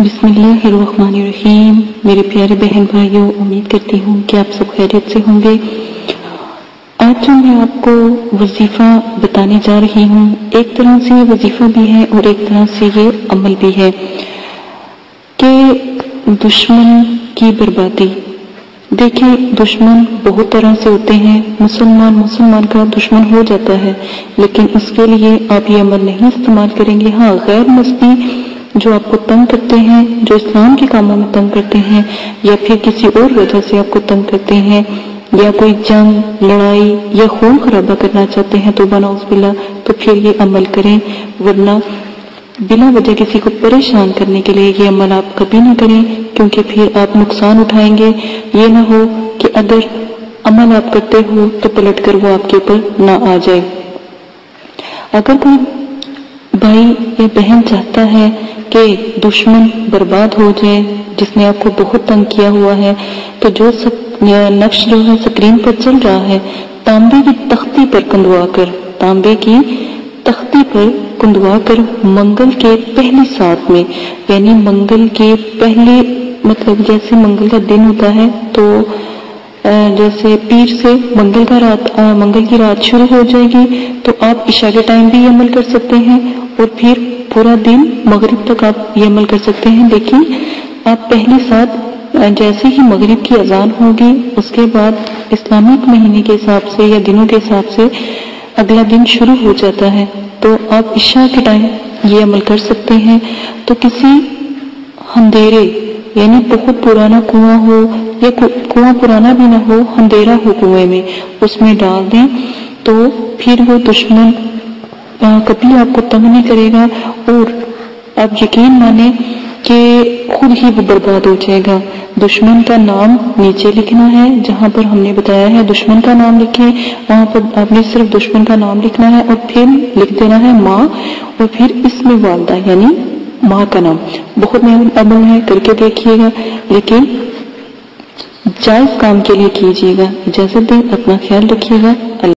بسم اللہ الرحمن الرحیم۔ میرے پیارے بہن بھائیوں، امید کرتی ہوں کہ آپ سب خیریت سے ہوں گے۔ آج جو میں آپ کو وظیفہ بتانے جا رہی ہوں، ایک طرح سے یہ وظیفہ بھی ہے اور ایک طرح سے یہ عمل بھی ہے کہ دشمن کی بربادی۔ دیکھیں، دشمن بہت طرح سے ہوتے ہیں۔ مسلمان کا دشمن ہو جاتا ہے، لیکن اس کے لیے آپ یہ عمل نہیں استعمال کریں گے۔ ہاں، غیر مذہبی جو آپ کو تنگ کرتے ہیں، جو اسلام کے کاموں میں تنگ کرتے ہیں، یا پھر کسی اور وجہ سے آپ کو تنگ کرتے ہیں، یا کوئی جنگ، لڑائی یا خون خرابہ کرنا چاہتے ہیں تو نعوذ باللہ، تو پھر یہ عمل کریں، ورنہ بلا وجہ کسی کو پریشان کرنے کے لیے یہ عمل آپ کبھی نہ کریں، کیونکہ پھر آپ نقصان اٹھائیں گے۔ یہ نہ ہو کہ اگر عمل آپ کرتے ہو تو پلٹ کر وہ آپ کے اوپر نہ آ جائے۔ اگر کوئی بھائی یا بہن چاہتا ہے کہ دشمن برباد ہو جائے، جس نے آپ کو بہت تنگ کیا ہوا ہے، تو جو نقش جو ہے سکرین پر چل رہا ہے، تانبے کی تختی پر کندوا کر منگل کے پہلی ساتھ میں، یعنی منگل کے پہلے، مطلب جیسے منگل کا دن ہوتا ہے تو جیسے پیر سے منگل کی رات شروع ہو جائے گی، تو آپ عشاء کے ٹائم بھی یہ عمل کر سکتے ہیں، اور پھر پورا دن مغرب تک آپ یہ عمل کر سکتے ہیں۔ لیکن آپ پہلی ساتھ جیسے ہی مغرب کی اذان ہوگی، اس کے بعد اسلامک مہینے کے حساب سے یا دنوں کے حساب سے اگلا دن شروع ہو جاتا ہے، تو آپ عشاء کے ٹائم یہ عمل کر سکتے ہیں۔ تو کسی اندھیرے، یعنی بہت پرانا کنواں ہو یا کنواں پرانا بھی نہ ہو، اندھیرا ہو کنویں میں، اس میں ڈال دیں، تو پھر وہ دشمن کبھی آپ کو تنگ نہیں کرے گا، اور آپ یقین مانیں کہ خود ہی وہ برباد ہو جائے گا۔ دشمن کا نام نیچے لکھنا ہے، جہاں پر ہم نے بتایا ہے دشمن کا نام لکھیں، وہاں پر آپ نے صرف دشمن کا نام لکھنا ہے، اور پھر لکھ دینا ہے ماں، اور پھر اس میں والدہ یعنی ماں کا نام۔ بہت نیا عمل ہے، کر کے دیکھیے گا، لیکن جائز کام کے لیے کیجیے گا۔ اجازت دیں، اپنا خیال رکھیے گا۔